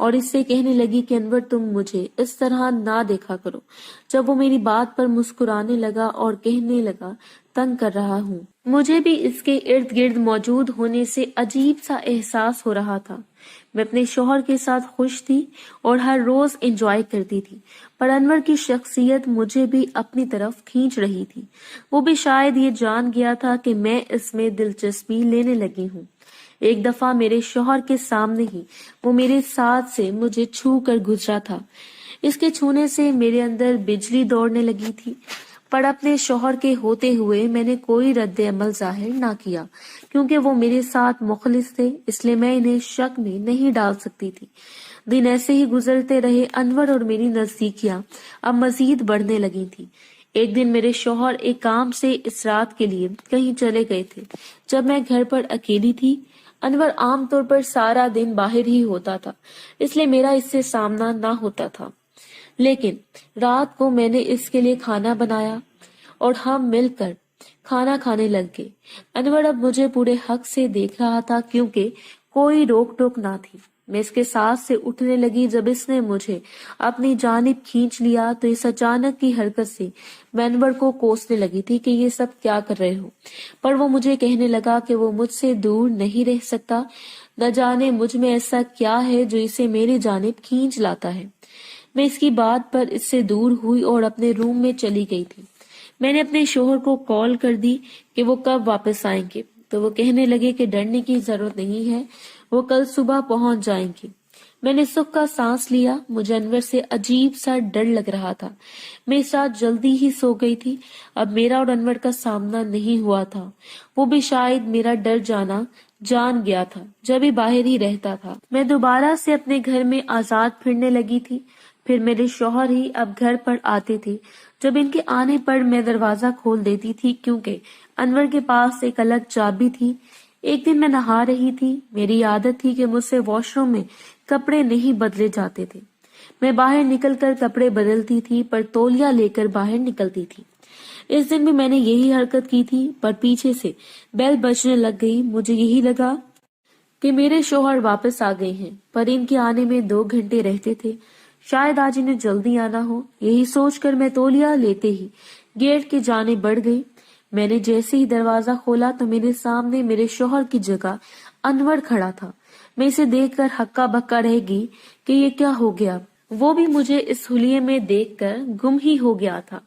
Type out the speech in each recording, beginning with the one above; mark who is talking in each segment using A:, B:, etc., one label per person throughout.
A: اور اس سے کہنے لگی کہ انور تم مجھے اس طرح نہ دیکھا کرو۔ جب وہ میری بات پر مسکرانے لگا اور کہنے لگا تنگ کر رہا ہوں، مجھے بھی اس کے ارد گرد موجود ہونے سے عجیب سا احساس ہو رہا تھا۔ میں اپنے شوہر کے ساتھ خوش تھی اور ہر روز انجوائے کرتی تھی، پر انور کی شخصیت مجھے بھی اپنی طرف کھینچ رہی تھی۔ وہ بھی شاید یہ جان گیا تھا کہ میں اس میں دلچسپی لینے لگی ہوں۔ ایک دفعہ میرے شوہر کے سامنے ہی وہ میرے ساتھ سے مجھے چھو کر گزرا تھا۔ اس کے چھونے سے میرے اندر بجلی دوڑنے لگی تھی، پر اپنے شوہر کے ہوتے ہوئے میں نے کوئی رد عمل ظاہر نہ کیا، کیونکہ وہ میرے ساتھ مخلص تھے، اس لیے میں انہیں شک میں نہیں ڈال سکتی تھی۔ دن ایسے ہی گزرتے رہے۔ انور اور میری نزدیکیاں اب مزید بڑھنے لگی تھی۔ ایک دن میرے شوہر ایک کام سے اس رات کے لیے کہیں چلے گئے تھے۔ جب میں گھر پر اکیلی تھی، انور عام طور پر سارا دن باہر ہی ہوتا تھا، اس لیے میرا اس سے سامنا نہ ہوتا تھا۔ لیکن رات کو میں نے اس کے لیے کھانا بنایا اور ہم مل کر کھانا کھانے لگ گئے۔ انور اب مجھے پورے حق سے دیکھ رہا تھا کیونکہ کوئی روک ٹوک نہ تھی۔ میں اس کے ساتھ سے اٹھنے لگی۔ جب اس نے مجھے اپنی جانب کھینچ لیا تو اس اچانک کی حرکت سے میں انور کو کوسنے لگی تھی کہ یہ سب کیا کر رہے ہو، پر وہ مجھے کہنے لگا کہ وہ مجھ سے دور نہیں رہ سکتا، نہ جانے مجھ میں ایسا کیا ہے جو اسے میری جانب کھینچ لاتا ہے۔ میں اس کی بات پر اس سے دور ہوئی اور اپنے روم میں چلی گئی تھی۔ میں نے اپنے شوہر کو کال کر دی کہ وہ کب واپس آئیں گے، تو وہ کہنے لگے کہ ڈرنے کی ضرورت نہیں ہے، وہ کل صبح پہنچ جائیں گے۔ میں نے سکھ کا سانس لیا۔ مجھے انور سے عجیب سا ڈر لگ رہا تھا۔ میں اس رات جلدی ہی سو گئی تھی۔ اب میرا اور انور کا سامنا نہیں ہوا تھا۔ وہ بھی شاید میرا ڈر جانا جان گیا تھا، جب ہی باہر ہی رہتا تھا۔ میں دوبارہ سے اپنے گھر میں آزاد پھرنے لگی تھی۔ پھر میرے شوہر ہی اب گھر پر آتے تھے۔ جب ان کے آنے پر میں دروازہ کھول دیتی تھی کیونکہ انور کے پاس ایک الگ چابی تھی۔ ایک دن میں نہا رہی تھی۔ میری عادت تھی کہ مجھ سے واش روم میں کپڑے نہیں بدلے جاتے تھے۔ میں باہر نکل کر کپڑے بدلتی تھی، پر تولیہ لے کر باہر نکلتی تھی۔ اس دن بھی میں نے یہی حرکت کی تھی، پر پیچھے سے بیل بجنے لگ گئی۔ مجھے یہی لگا کہ میرے شوہر واپس آ گئے ہیں، پر ان کے آنے میں 2 گھنٹے رہتے تھے، شاید آج انہیں جلدی آنا ہو۔ یہی سوچ کر میں تولیہ لیتے ہی گیٹ کی جانب بڑھ گئی۔ میں نے جیسے ہی دروازہ کھولا تو میرے سامنے میرے شوہر کی جگہ انور کھڑا تھا۔ میں اسے دیکھ کر ہکا بکا رہ گئی کہ یہ کیا ہو گیا۔ وہ بھی مجھے اس حلیے میں دیکھ کر گم ہی ہو گیا تھا۔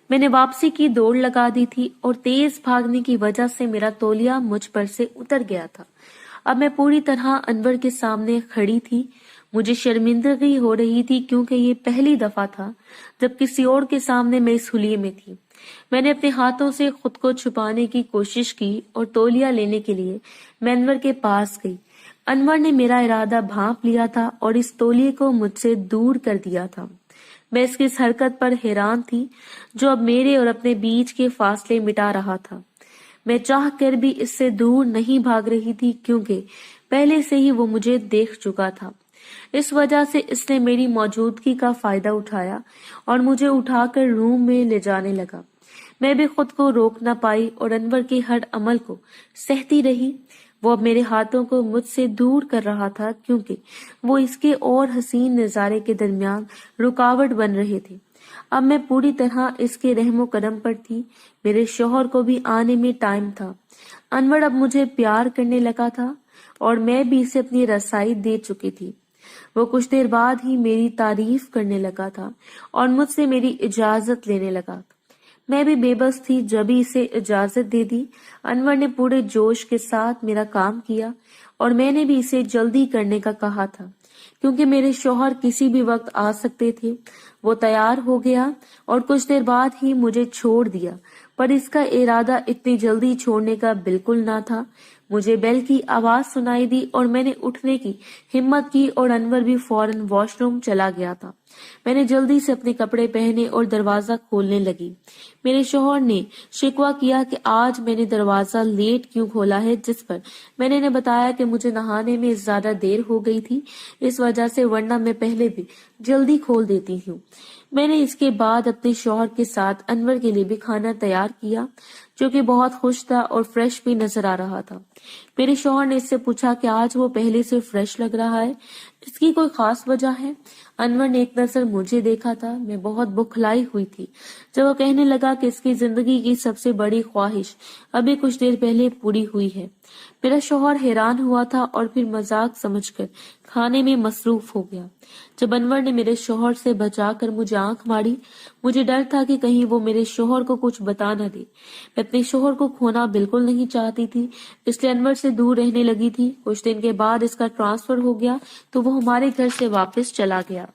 A: میں نے واپسی کی دوڑ لگا دی تھی اور تیز بھاگنے کی وجہ سے میرا تولیہ مجھ پر سے اتر گیا تھا۔ اب میں پوری طرح انور کے سامنے کھڑی تھی۔ مجھے شرمندگی ہو رہی تھی کیونکہ یہ پہلی دفعہ تھا جب کسی اور کے سامنے میں اس حلیے میں تھی۔ میں نے اپنے ہاتھوں سے خود کو چھپانے کی کوشش کی اور تولیہ لینے کے لیے میں انور کے پاس گئی۔ انور نے میرا ارادہ بھانپ لیا تھا اور اس تولیے کو مجھ سے دور کر دیا تھا۔ میں اس کی اس حرکت پر حیران تھی جو اب میرے اور اپنے بیچ کے فاصلے مٹا رہا تھا۔ میں چاہ کر بھی اس سے دور نہیں بھاگ رہی تھی کیونکہ پہلے سے ہی وہ مجھے دیکھ چکا تھا۔ اس وجہ سے اس نے میری موجودگی کا فائدہ اٹھایا اور مجھے اٹھا کر روم میں لے جانے لگا۔ میں بھی خود کو روک نہ پائی اور انور کے ہر عمل کو سہتی رہی۔ وہ اب میرے ہاتھوں کو مجھ سے دور کر رہا تھا کیونکہ وہ اس کے اور حسین نظارے کے درمیان رکاوٹ بن رہے تھے۔ اب میں پوری طرح اس کے رحم و کرم پر تھی۔ میرے شوہر کو بھی آنے میں ٹائم تھا۔ انور اب مجھے پیار کرنے لگا تھا اور میں بھی اسے اپنی رسائی دے چکی تھی۔ وہ کچھ دیر بعد ہی میری تعریف کرنے لگا تھا اور مجھ سے میری اجازت لینے لگا۔ میں بھی بے بس تھی، جب ہی اسے اجازت دے دی۔ انور نے پورے جوش کے ساتھ میرا کام کیا اور میں نے بھی اسے جلدی کرنے کا کہا تھا کیونکہ میرے شوہر کسی بھی وقت آ سکتے تھے۔ وہ تیار ہو گیا اور کچھ دیر بعد ہی مجھے چھوڑ دیا، پر اس کا ارادہ اتنی جلدی چھوڑنے کا بالکل نہ تھا۔ مجھے بیل کی آواز سنائی دی اور میں نے اٹھنے کی ہمت کی اور انور بھی فوراً واش روم چلا گیا تھا۔ میں نے جلدی سے اپنے کپڑے پہنے اور دروازہ کھولنے لگی۔ میرے شوہر نے شکوہ کیا کہ آج میں نے دروازہ لیٹ کیوں کھولا ہے، جس پر میں نے انہیں بتایا کہ مجھے نہانے میں زیادہ دیر ہو گئی تھی اس وجہ سے، ورنہ میں پہلے بھی جلدی کھول دیتی ہوں۔ میں نے اس کے بعد اپنے شوہر کے ساتھ انور کے لیے بھی کھانا تیار کیا جو کہ بہت خوش تھا اور فریش بھی نظر آ رہا تھا۔ میرے شوہر نے اس سے پوچھا کہ آج وہ پہلے سے فریش لگ رہا ہے، اس کی کوئی خاص وجہ ہے؟ انور نے ایک نظر مجھے دیکھا تھا، میں بہت بکھلائی ہوئی تھی جب وہ کہنے لگا کہ اس کی زندگی کی سب سے بڑی خواہش ابھی کچھ دیر پہلے پوری ہوئی ہے۔ میرا شوہر حیران ہوا تھا اور پھر مذاق سمجھ کر کھانے میں مصروف ہو گیا۔ جب انور نے میرے شوہر سے بچا کر مجھے آنکھ ماری، مجھے ڈر تھا کہ کہیں وہ میرے شوہر کو کچھ بتا نہ دے۔ میں اپنے شوہر کو کھونا بالکل نہیں چاہتی تھی، اس لیے انور سے دور رہنے لگی تھی۔ کچھ دن کے بعد اس کا ٹرانسفر ہو گیا تو وہ ہمارے گھر سے واپس چلا گیا۔